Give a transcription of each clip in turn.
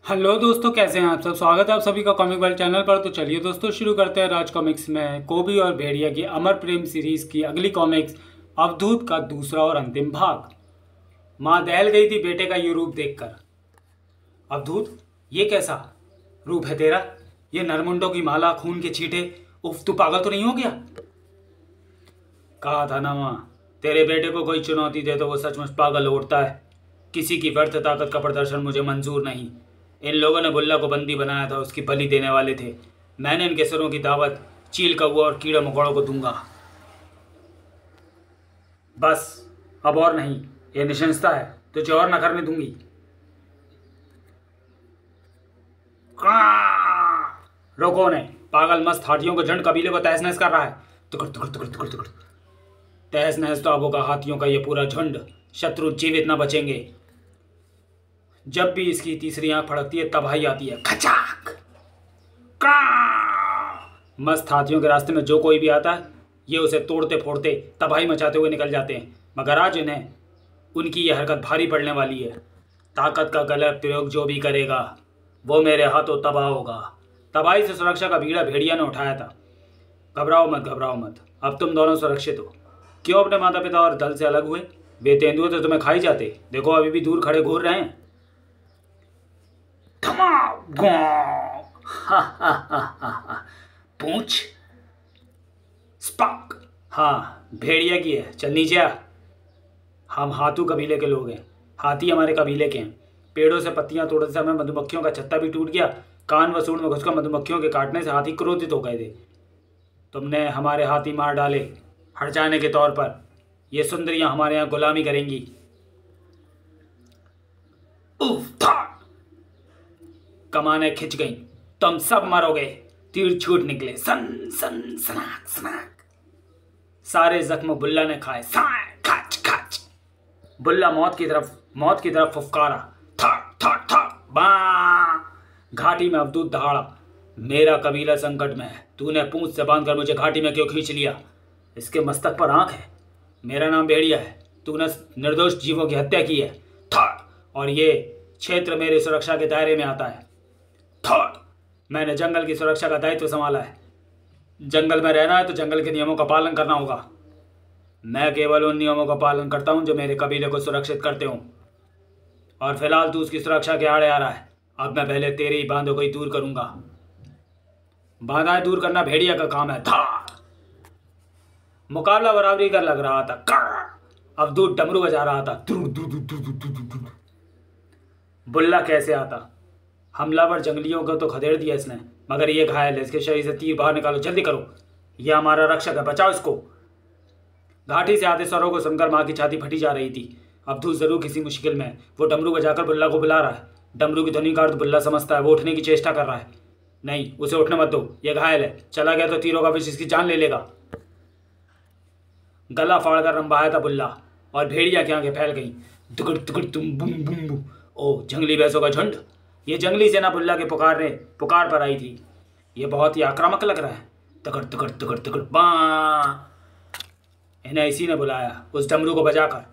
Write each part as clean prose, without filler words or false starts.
Hello दोस्तों, कैसे हैं आप सब। स्वागत है आप सभी का कॉमिक वर्ल्ड चैनल पर। तो चलिए दोस्तों शुरू करते हैं राज कॉमिक्स में कोबी और भेड़िया की अमर प्रेम सीरीज की अगली कॉमिक्स अवधूत का दूसरा और अंतिम भाग। माँ दहल गई थी बेटे का ये रूप देखकर। अवधूत, ये कैसा रूप है तेरा? ये नरमुंडों की माला, खून के छींटे। उफ, तू पागल तो नहीं हो गया? कहा था ना माँ, तेरे बेटे को कोई चुनौती दे तो वो सचमुच पागल उड़ता है। किसी की व्यर्थ ताकत का प्रदर्शन मुझे मंजूर नहीं। इन लोगों ने बुल्ला को बंदी बनाया था, उसकी बलि देने वाले थे। मैंने इनके सरों की दावत चील कौवा और कीड़ा मकोड़ों को दूंगा। बस, अब और नहीं। ये निशंसता है, तुझे और न करने दूंगी। रोको ने, पागल मस्त हाथियों को झंड कबीले को तहस नहस कर रहा है। तुकड़ तुकड़ तुकड़ तुकड़ तुकड़। तहस नहस तो अब होगा हाथियों का ये पूरा झुंड। शत्रु जीवित न बचेंगे। जब भी इसकी तीसरी आंख फड़कती है तबाही आती है। खचाक। मस्त हाथियों के रास्ते में जो कोई भी आता है ये उसे तोड़ते फोड़ते तबाही मचाते हुए निकल जाते हैं। मगर आज इन्हें उनकी यह हरकत भारी पड़ने वाली है। ताकत का गलत प्रयोग जो भी करेगा वो मेरे हाथों तबाह होगा। तबाही से सुरक्षा का बीड़ा भेड़िया ने उठाया था। घबराओ मत, घबराओ मत, अब तुम दोनों सुरक्षित हो। क्यों अपने माता पिता और दल से अलग हुए? वे तेंदुए तो तुम्हें खाई जाते। देखो अभी भी दूर खड़े घूर रहे हैं। पूछ स्पॉक। हाँ, भेड़िया की है। चल नीचे आ। हम हाथू कबीले के लोग हैं। हाथी हमारे कबीले के हैं। पेड़ों से पत्तियां तोड़ते समय मधुमक्खियों का छत्ता भी टूट गया। कान व सूंड में घुसकर मधुमक्खियों के काटने से हाथी क्रोधित हो गए थे। तुमने हमारे हाथी मार डाले हट जाने के तौर पर। ये सुंदरियां हमारे यहाँ गुलामी करेंगी। उफ, कमाने खिंच गई। तुम सब मरोगे। तीर छूट निकले। सन सन सनाक सनाक। सारे जख्म बुल्ला ने खाए। साय खच खच। बुल्ला मौत की तरफ फुफकारा। थट थट थट बा। घाटी में अवधूत दहाड़ा। मेरा कबीला संकट में है। तूने पूंछ से बांधकर मुझे घाटी में क्यों खींच लिया? इसके मस्तक पर आंख है। मेरा नाम भेड़िया है। तूने निर्दोष जीवों की हत्या की है। थट। और ये क्षेत्र मेरी सुरक्षा के दायरे में आता है। थर्ड, मैंने जंगल की सुरक्षा का दायित्व संभाला है। जंगल में रहना है तो जंगल के नियमों का पालन करना होगा। मैं केवल उन नियमों का पालन करता हूं जो मेरे कबीले को सुरक्षित करते हों। और फिलहाल तू उसकी सुरक्षा के आड़े आ रहा है। अब मैं पहले तेरे ही बांधों को ही दूर करूंगा। बाधाएं दूर करना भेड़िया का काम है। धार। मुकाबला बराबरी का लग रहा था। अवधूत डमरू बजा रहा था। बुल्ला कैसे आता? हमलावर जंगलियों को तो खदेड़ दिया इसने, मगर ये घायल है। इसके शरीर से तीर बाहर निकालो, जल्दी करो। यह हमारा रक्षक है, बचाओ इसको। घाटी से आते स्वरों को सुनकर माँ की छाती फटी जा रही थी। अवधूत जरूर किसी मुश्किल में है। वो डमरू बजाकर बुल्ला को बुला रहा है। डमरू की ध्वनि का अर्थ बुल्ला समझता है। वो उठने की चेष्टा कर रहा है। नहीं, उसे उठने मत दो, यह घायल है। चला गया तो तीरों का विष इसकी जान ले लेगा। गला फाड़कर रंबाया था बुल्ला और भेड़िया की आंखें फैल गई। दुगड़ दुगड़ तुम बुम बुम बुम। ओ, जंगली भैंसों का झुंड। ये जंगली सेना बुल्ला के पुकार पर आई थी। ये बहुत ही आक्रामक लग रहा है। तकड़ तकड़ तकड़ तकड़ बा। इन्हें इसी ने बुलाया, उस डमरू को बजाकर।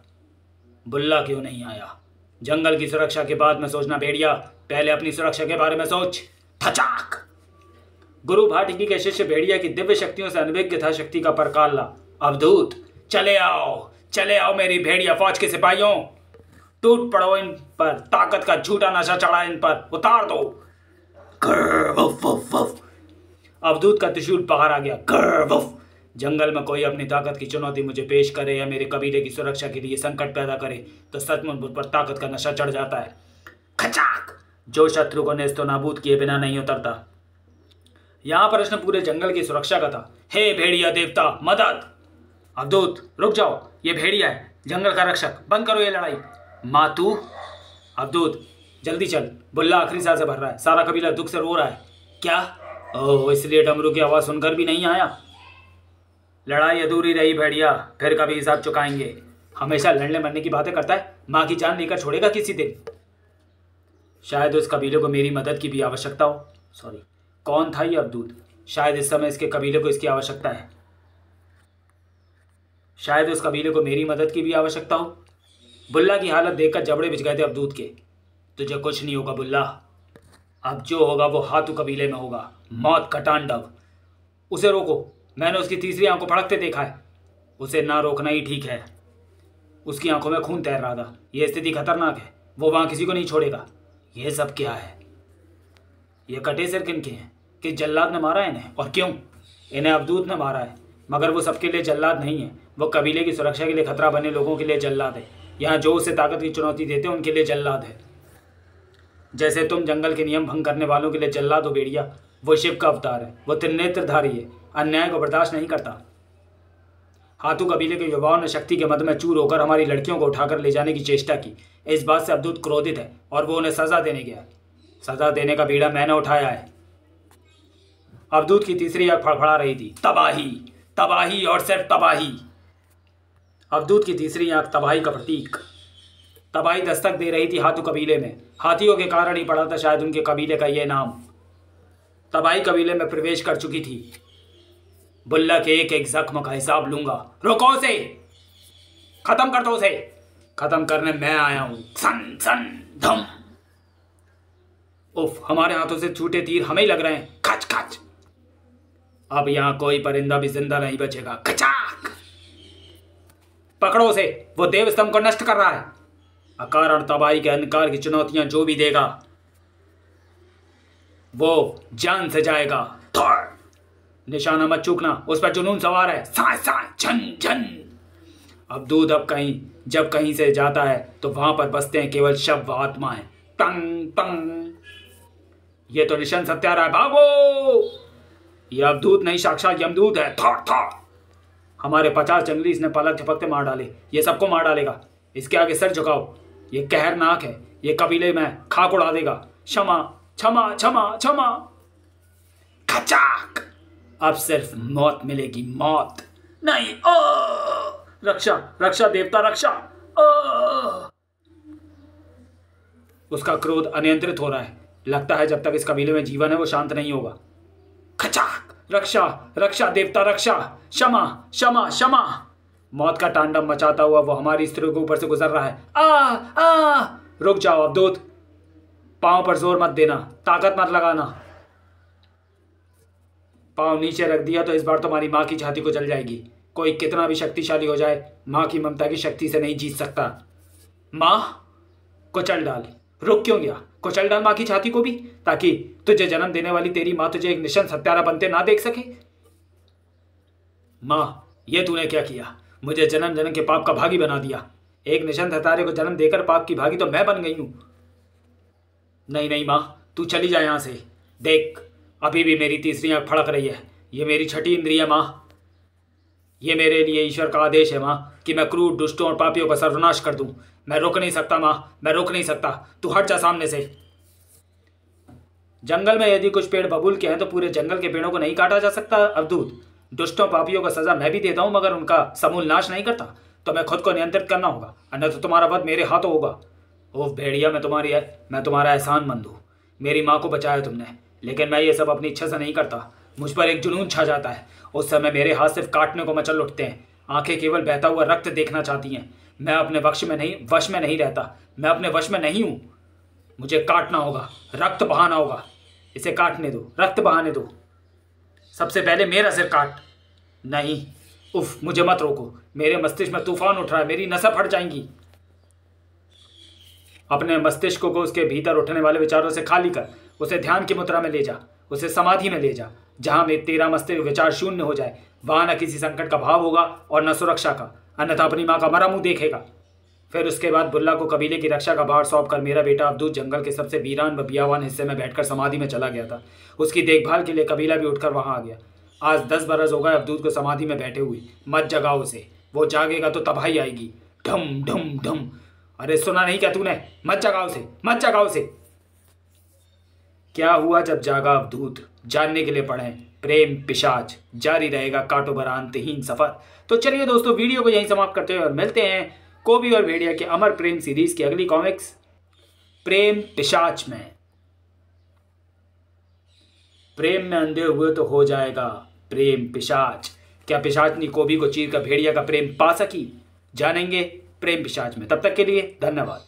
बुल्ला क्यों नहीं आया? जंगल की सुरक्षा के बाद में सोचना भेड़िया, पहले अपनी सुरक्षा के बारे में सोच। थचाक। गुरु भाटिकी के शिष्य भेड़िया की दिव्य शक्तियों से अनभिज्ञ था शक्ति का परकाला। अवधूत, चले आओ मेरी भेड़िया फौज के सिपाहियों। टूट पड़ो इन पर। ताकत का झूठा नशा चढ़ा इन पर, उतार दो। अवधूत का त्रिशूल बाहर आ गया। जंगल में कोई अपनी ताकत की चुनौती मुझे पेश करे या मेरे कबीले की सुरक्षा के लिए संकट पैदा करे तो सचमुच मुझ पर ताकत का नशा चढ़ जाता है। खचाक। जो शत्रु को नेस्तो नाबूद किए बिना नहीं उतरता। यहां प्रश्न पूरे जंगल की सुरक्षा का था। हे भेड़िया देवता, मदद। अवधूत, रुक जाओ, ये भेड़िया है, जंगल का रक्षक। बंद करो ये लड़ाई। मातू। अवधूत, जल्दी चल। बुल्ला आखिरी सांस से भर रहा है। सारा कबीला दुख से रो रहा है। क्या? ओह, इसलिए डमरू की आवाज सुनकर भी नहीं आया। लड़ाई अधूरी रही भेड़िया, फिर कभी हिसाब चुकाएंगे। हमेशा लड़ने मरने की बातें करता है। माँ की जान लेकर छोड़ेगा किसी दिन? शायद उस कबीले को मेरी मदद की भी आवश्यकता हो। सॉरी, कौन था ये अवधूत? शायद इस समय इसके कबीले को इसकी आवश्यकता है। शायद उस कबीले को मेरी मदद की भी आवश्यकता हो। बुल्ला की हालत देखकर जबड़े बिछ गए थे अवधूत के। तुझे कुछ नहीं होगा बुल्ला। अब जो होगा वो हाथू कबीले में होगा, मौत का तांडव। उसे रोको, मैंने उसकी तीसरी आंख को फड़कते देखा है। उसे ना रोकना ही ठीक है। उसकी आंखों में खून तैर रहा था। यह स्थिति खतरनाक है, वो वहां किसी को नहीं छोड़ेगा। यह सब क्या है? ये कटे सिर किनके हैं? कि जल्लाद ने मारा इन्हें? और क्यों? इन्हें अवधूत ने मारा है, मगर वो सबके लिए जल्लाद नहीं है। वो कबीले की सुरक्षा के लिए खतरा बने लोगों के लिए जल्लाद है। यहाँ जो उसे ताकत की चुनौती देते हैं उनके लिए जल्लाद है। जैसे तुम जंगल के नियम भंग करने वालों के लिए जल्लाद हो भेड़िया, वो शिव का अवतार है। वो त्रिनेत्रधारी है, अन्याय को बर्दाश्त नहीं करता। हाथू कबीले के युवाओं ने शक्ति के मद में चूर होकर हमारी लड़कियों को उठाकर ले जाने की चेष्टा की। इस बात से अवधूत क्रोधित है और वो उन्हें सजा देने गया। सजा देने का बीड़ा मैंने उठाया है। अवधूत की तीसरी आंख फड़फड़ा रही थी। तबाही, तबाही और सिर्फ तबाही। अवधूत की तीसरी आंख तबाही का प्रतीक। तबाही दस्तक दे रही थी हाथू कबीले में। हाथियों के कारण ही पड़ा था शायद उनके कबीले का यह नाम। तबाही कबीले में प्रवेश कर चुकी थी। बुल्ला के एक एक जख्म का हिसाब लूंगा। रोको उसे, खत्म कर दो उसे। खत्म करने मैं आया हूं। सन सन धम। उफ, हमारे हाथों से छूटे तीर हमें ही लग रहे हैं। खच खच। अब यहां कोई परिंदा भी जिंदा नहीं बचेगा। खचाक। पकड़ो उसे, वो देव स्तंभ को नष्ट कर रहा है। अकारण तबाही के अंधकार की चुनौतियां जो भी देगा वो जान से जाएगा। निशाना मत चूकना, उस पर जुनून सवार है। साय साय झन झन। अवधूत अब कहीं जब कहीं से जाता है तो वहां पर बसते हैं केवल शव व आत्माएं। टंग टंग। ये तो निशान सत्यारा है। भागो! ये अवधूत नहीं, साक्षात यमदूत है। Thought thought. हमारे 50 जंगली इसने पलक झपकते मार डाले। ये सबको मार डालेगा। इसके आगे सर झुकाओ। ये कहरनाक है। ये कबीले में खाक उड़ा देगा। क्षमा क्षमा क्षमा क्षमा। खचाक। अब सिर्फ मौत मिलेगी, मौत नहीं। ओ रक्षा, रक्षा देवता, रक्षा। ओ उसका क्रोध अनियंत्रित हो रहा है। लगता है जब तक इस कबीले में जीवन है वो शांत नहीं होगा। खचाक। रक्षा, रक्षा देवता, रक्षा। क्षमा क्षमा क्षमा। मौत का तांडव मचाता हुआ वो हमारी स्त्रियों के ऊपर से गुजर रहा है। आ रुक जाओ अवधूत, पांव पर जोर मत देना, ताकत मत लगाना। पांव नीचे रख दिया तो इस बार तुम्हारी माँ की छाती को जल जाएगी। कोई कितना भी शक्तिशाली हो जाए, माँ की ममता की शक्ति से नहीं जीत सकता। माँ, कुचल डाल। रुक क्यों गया? कुचल डाल माँ की छाती को भी, ताकि तुझे जन्म देने वाली तेरी माँ तुझे एक निशान हत्यारा बनते ना देख सके। माँ, ये तूने क्या किया? मुझे जन्म जन्म के पाप का भागी बना दिया। एक निशान हत्यारे को जन्म देकर पाप की भागी तो मैं बन गई हूं। नहीं नहीं माँ, तू चली जा यहां से। देख, अभी भी मेरी तीसरी आंख फड़क रही है। ये मेरी छठी इंद्रिय माँ। ये मेरे लिए ईश्वर का आदेश है माँ कि मैं क्रूर दुष्टों और पापियों का सर्वनाश कर दूं। मैं रुक नहीं सकता माँ, मैं रुक नहीं सकता। तू हट जा सामने से। जंगल में यदि कुछ पेड़ बबूल के हैं तो पूरे जंगल के पेड़ों को नहीं काटा जा सकता अवधूत। दुष्टों पापियों का सजा मैं भी देता हूं, मगर उनका समूल नाश नहीं करता। तो मैं खुद को नियंत्रित करना होगा, अन्यथा तुम्हारा वध मेरे हाथों होगा। ओह भेड़िया, मैं तुम्हारा एहसानमंद हूँ। मेरी माँ को बचाया तुमने, लेकिन मैं ये सब अपनी इच्छा से नहीं करता। मुझ पर एक जुनून छा जाता है। उस समय मेरे हाथ सिर्फ काटने को मचल उठते हैं। आंखें केवल बहता हुआ रक्त देखना चाहती हैं। मैं अपने वश में नहीं रहता। मैं अपने वश में नहीं हूँ। मुझे काटना होगा, रक्त बहाना होगा। इसे काटने दो, रक्त बहाने दो। सबसे पहले मेरा सिर काट। नहीं, उफ, मुझे मत रोको। मेरे मस्तिष्क में तूफान उठ रहा है, मेरी नसें फट जाएंगी। अपने मस्तिष्क को उसके भीतर उठने वाले विचारों से खाली कर। उसे ध्यान की मुद्रा में ले जा, उसे समाधि में ले जा, जहां में तेरा मस्तिष्क विचार शून्य हो जाए। वहां न किसी संकट का भाव होगा और न सुरक्षा का, अन्यथा अपनी माँ का मरा मुंह देखेगा। फिर उसके बाद बुल्ला को कबीले की रक्षा का भार सौंप कर मेरा बेटा अवधूत जंगल के सबसे वीरान व बियावान हिस्से में बैठकर समाधि में चला गया था। उसकी देखभाल के लिए कबीला भी उठकर वहां आ गया। आज 10 बरस हो गए अवधूत को समाधि में बैठे हुए। मत जगाओ उसे, वो जागेगा तो तबाही आएगी। ढम ढम ढम। अरे सुना नहीं क्या तूने? मत जगाओ उसे, मत जगाओ उसे। क्या हुआ जब जागा अवधूत, जानने के लिए पढ़ें प्रेम पिशाच। जारी रहेगा कांटों भरा अंतहीन सफर। तो चलिए दोस्तों, वीडियो को यहीं समाप्त करते हैं और मिलते हैं कोबी और भेड़िया के अमर प्रेम सीरीज की अगली कॉमिक्स प्रेम पिशाच में। प्रेम में अंधे हुए तो हो जाएगा प्रेम पिशाच। क्या पिशाचनी कोबी को चीर कर भेड़िया का प्रेम पा सकी? जानेंगे प्रेम पिशाच में। तब तक के लिए धन्यवाद।